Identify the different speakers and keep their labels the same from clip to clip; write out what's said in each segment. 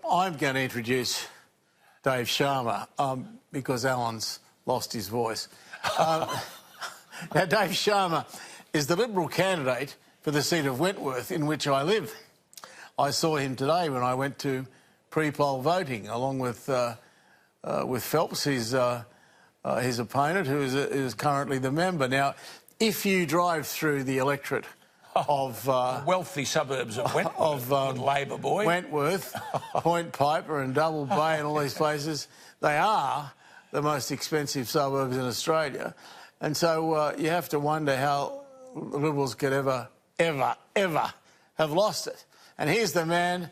Speaker 1: I'm going to introduce Dave Sharma because Alan's lost his voice. Now, Dave Sharma is the Liberal candidate for the seat of Wentworth, in which I live. I saw him today when I went to pre-poll voting, along with Phelps, his opponent, who is currently the member. Now, if you drive through the electorate of
Speaker 2: wealthy suburbs of Wentworth, Labor boy,
Speaker 1: Wentworth, Point Piper, and Double Bay, and all these places, they are the most expensive suburbs in Australia, and so you have to wonder how the Liberals could ever have lost it. And here's the man,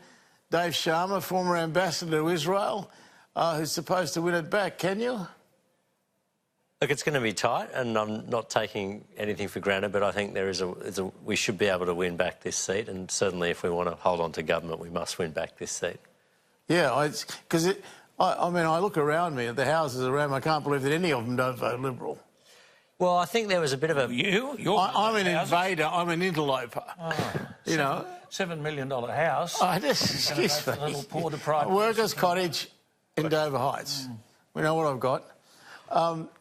Speaker 1: Dave Sharma, former ambassador to Israel, who's supposed to win it back. Can you?
Speaker 3: Look, it's going to be tight, and I'm not taking anything for granted, but I think we should be able to win back this seat, and certainly if we want to hold on to government, we must win back this seat. Yeah,
Speaker 1: because I mean, I look around me at the houses around me, I can't believe that any of them don't vote Liberal.
Speaker 3: Well, I think there was a bit of a...
Speaker 1: I'm an invader, I'm an interloper.
Speaker 2: Oh,
Speaker 1: you know.
Speaker 2: $7 million house.
Speaker 1: Excuse me.
Speaker 2: A little poor deprived...
Speaker 1: Workers' cottage in Dover Heights. We know what I've got.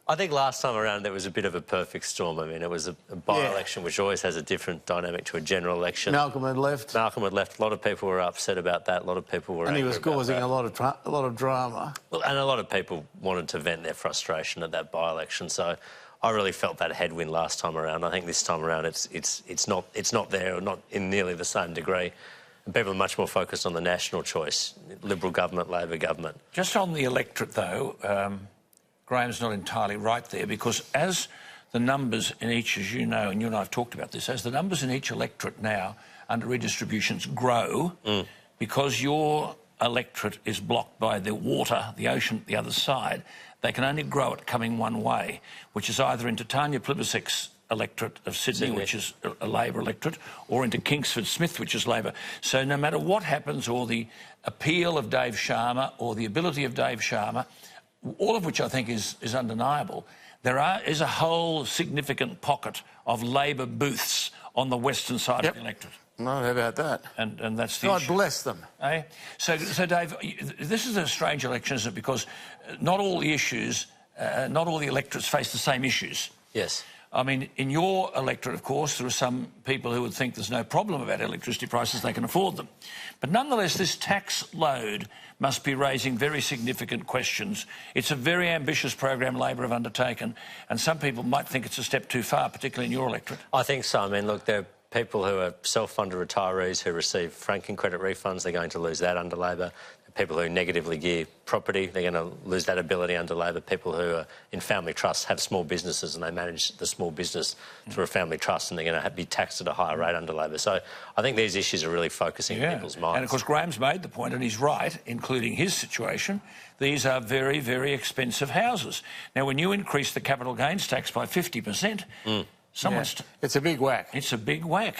Speaker 3: I think last time around there was a bit of a perfect storm. I mean, it was a by-election, which always has a different dynamic to a general election.
Speaker 1: Malcolm had left.
Speaker 3: A lot of people were upset about that. A lot of people were angry about that.
Speaker 1: And he was causing a lot of drama.
Speaker 3: Well, and a lot of people wanted to vent their frustration at that by-election. So I really felt that headwind last time around. I think this time around it's not there, or not in nearly the same degree. And people are much more focused on the national choice, Liberal government, Labor government.
Speaker 2: Just on the electorate, though, Graham's not entirely right there, because as the numbers in each, as you know, and you and I have talked about this, as the numbers in each electorate now under redistributions grow, because your electorate is blocked by the water, the ocean, the other side, they can only grow it coming one way, which is either into Tanya Plibersek's electorate of Sydney, which is a Labor electorate, or into Kingsford Smith, which is Labor. So no matter what happens, or the appeal of Dave Sharma, or the ability of Dave Sharma, all of which I think is undeniable, is a whole significant pocket of Labor booths on the western side of the electorate.
Speaker 1: No, how about that?
Speaker 2: And that's the
Speaker 1: God
Speaker 2: issue.
Speaker 1: bless them.
Speaker 2: Eh? So, Dave, this is a strange election, isn't it? Because not all the issues, not all the electorates face the same issues.
Speaker 3: Yes.
Speaker 2: I mean, in your electorate, of course, there are some people who would think there's no problem about electricity prices, they can afford them. But nonetheless, this tax load must be raising very significant questions. It's a very ambitious program Labor have undertaken, and some people might think it's a step too far, particularly in your electorate.
Speaker 3: I think so. I mean, look, there are people who are self-funded retirees who receive franking credit refunds. They're going to lose that under Labor. People who negatively gear property, they're going to lose that ability under Labor. People who are in family trusts have small businesses and they manage the small business through a family trust, and they're going to be taxed at a higher rate under Labor. So I think these issues are really focusing people's minds.
Speaker 2: And of course, Graham's made the point, and he's right, including his situation. These are very, very expensive houses. Now, when you increase the capital gains tax by 50%,
Speaker 1: it's a big whack.
Speaker 2: It's a big whack.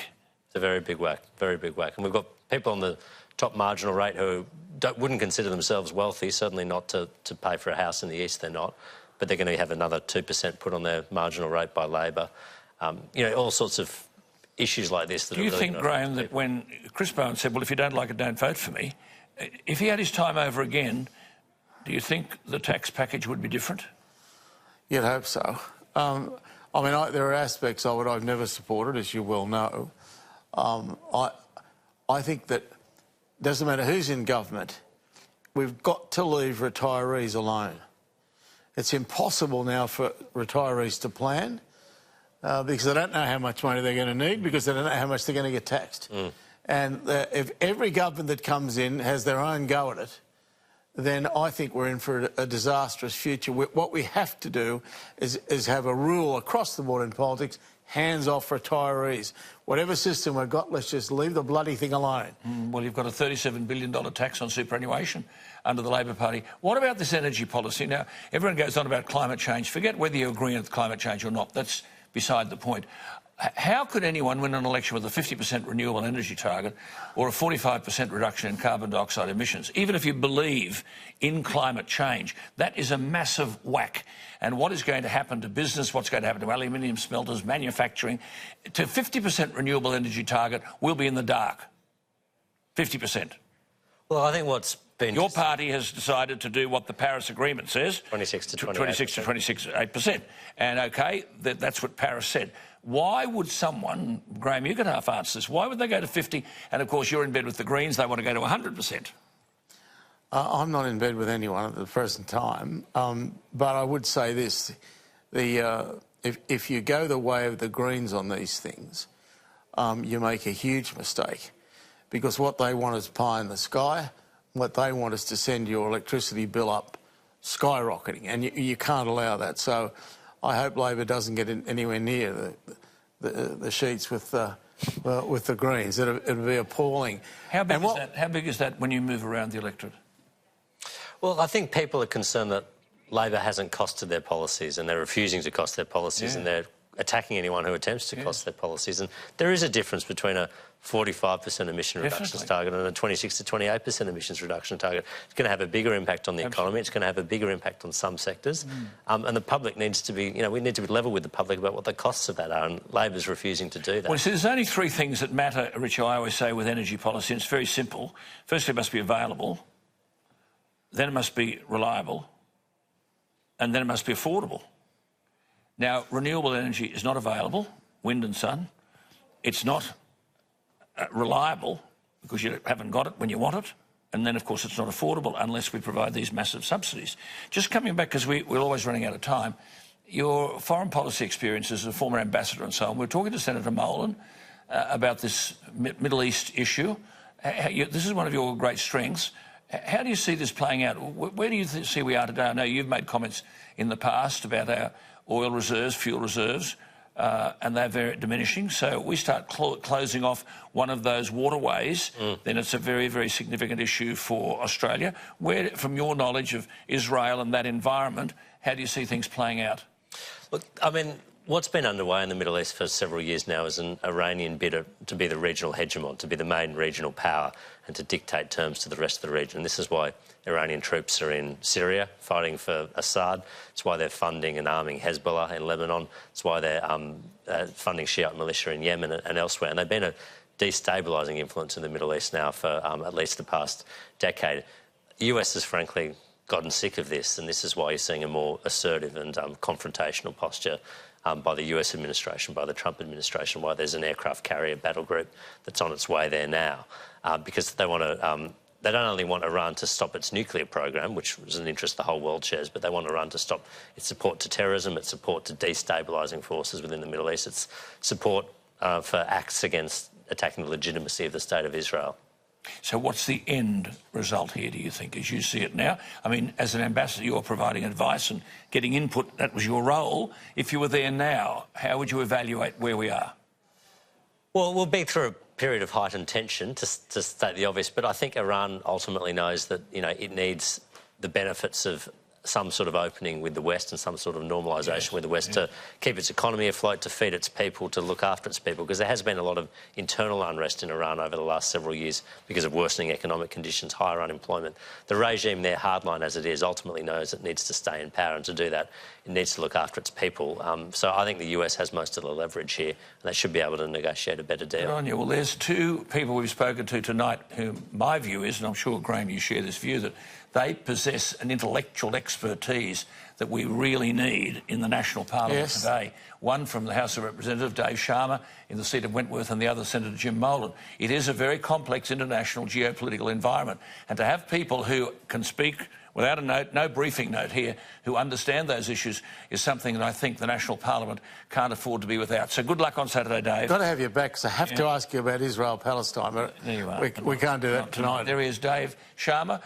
Speaker 3: It's a very big whack, very big whack. And we've got people on the top marginal rate who wouldn't consider themselves wealthy, certainly not to pay for a house in the east, they're not, but they're going to have another 2% put on their marginal rate by Labor. You know, all sorts of issues like this.
Speaker 2: Do you think, Graham, that when Chris Bowen said, well, if you don't like it, don't vote for me, if he had his time over again, do you think the tax package would be different?
Speaker 1: You'd hope so. I mean, there are aspects of it I've never supported, as you well know. I think that doesn't matter who's in government, we've got to leave retirees alone. It's impossible now for retirees to plan because they don't know how much money they're going to need, because they don't know how much they're going to get taxed. And if every government that comes in has their own go at it, then I think we're in for a disastrous future. What we have to do is have a rule across the board in politics: hands off retirees. Whatever system we've got, let's just leave the bloody thing alone.
Speaker 2: Well, you've got a $37 billion tax on superannuation under the Labor Party. What about this energy policy? Now, everyone goes on about climate change. Forget whether you agree with climate change or not. That's beside the point. How could anyone win an election with a 50% renewable energy target or a 45% reduction in carbon dioxide emissions? Even if you believe in climate change, that is a massive whack. And what is going to happen to business, what's going to happen to aluminium smelters, manufacturing, to 50% renewable energy target, we'll be in the dark. 50%.
Speaker 3: Well, I think what's been...
Speaker 2: Your party has decided to do what the Paris Agreement says.
Speaker 3: 26 to 28%.
Speaker 2: 26 to 26.8%. And, OK, that's what Paris said. Why would someone... Graham, you can half answer this. Why would they go to 50? And, of course, you're in bed with the Greens. They want to go to 100%.
Speaker 1: I'm not in bed with anyone at the present time. But I would say this. If you go the way of the Greens on these things, you make a huge mistake. Because what they want is pie in the sky. What they want is to send your electricity bill up skyrocketing, and you can't allow that. So I hope Labor doesn't get anywhere near the sheets with the Greens. It'll be appalling.
Speaker 2: How big is that when you move around the electorate?
Speaker 3: Well, I think people are concerned that Labor hasn't costed their policies, and they're refusing to cost their policies, and they're attacking anyone who attempts to cost their policies. And there is a difference between a 45% emission reductions target and a 26 to 28% emissions reduction target. It's going to have a bigger impact on the economy. It's going to have a bigger impact on some sectors. And the public needs to be, we need to be level with the public about what the costs of that are, and Labor's refusing to do that.
Speaker 2: Well, see, there's only three things that matter, Richie, I always say, with energy policy, and it's very simple. Firstly, it must be available, then it must be reliable, and then it must be affordable. Now, renewable energy is not available, wind and sun. It's not reliable because you haven't got it when you want it. And then, of course, it's not affordable unless we provide these massive subsidies. Just coming back, because we're always running out of time, your foreign policy experience as a former ambassador and so on, we're talking to Senator Molan about this Middle East issue. This is one of your great strengths. How do you see this playing out? Where do you see we are today? I know you've made comments in the past about our oil reserves, fuel reserves, and they're very diminishing. So we start closing off one of those waterways, then it's a very, very significant issue for Australia. Where, from your knowledge of Israel and that environment, how do you see things playing out?
Speaker 3: Look, I mean, what's been underway in the Middle East for several years now is an Iranian bid to be the regional hegemon, to be the main regional power and to dictate terms to the rest of the region. This is why Iranian troops are in Syria fighting for Assad. It's why they're funding and arming Hezbollah in Lebanon. It's why they're funding Shiite militia in Yemen and elsewhere. And they've been a destabilising influence in the Middle East now for at least the past decade. The US has frankly gotten sick of this, and this is why you're seeing a more assertive and confrontational posture by the US administration, by the Trump administration, why there's an aircraft carrier battle group that's on its way there now, because they want to... They don't only want Iran to stop its nuclear program, which is an interest the whole world shares, but they want Iran to stop its support to terrorism, its support to destabilising forces within the Middle East, its support for acts against attacking the legitimacy of the State of Israel.
Speaker 2: So what's the end result here, do you think, as you see it now? I mean, as an ambassador, you're providing advice and getting input. That was your role. If you were there now, how would you evaluate where we are?
Speaker 3: Well, we'll be through a period of heightened tension, to state the obvious, but I think Iran ultimately knows that, it needs the benefits of some sort of opening with the West and some sort of normalisation with the West to keep its economy afloat, to feed its people, to look after its people, because there has been a lot of internal unrest in Iran over the last several years because of worsening economic conditions, higher unemployment. The regime there, hardline as it is, ultimately knows it needs to stay in power, and to do that, it needs to look after its people. So I think the US has most of the leverage here, and they should be able to negotiate a better deal.
Speaker 2: Good on you. Well, there's two people we've spoken to tonight who my view is, and I'm sure, Graham, you share this view, that they possess an intellectual expertise that we really need in the national parliament today. One from the House of Representatives, Dave Sharma, in the seat of Wentworth, and the other, Senator Jim Molan. It is a very complex international geopolitical environment, and to have people who can speak without a note, no briefing note here, who understand those issues is something that I think the national parliament can't afford to be without. So good luck on Saturday, Dave.
Speaker 1: Got to have you back, because I have to ask you about Israel-Palestine.
Speaker 2: There you are.
Speaker 1: We can't do that tonight.
Speaker 2: There he is, Dave Sharma.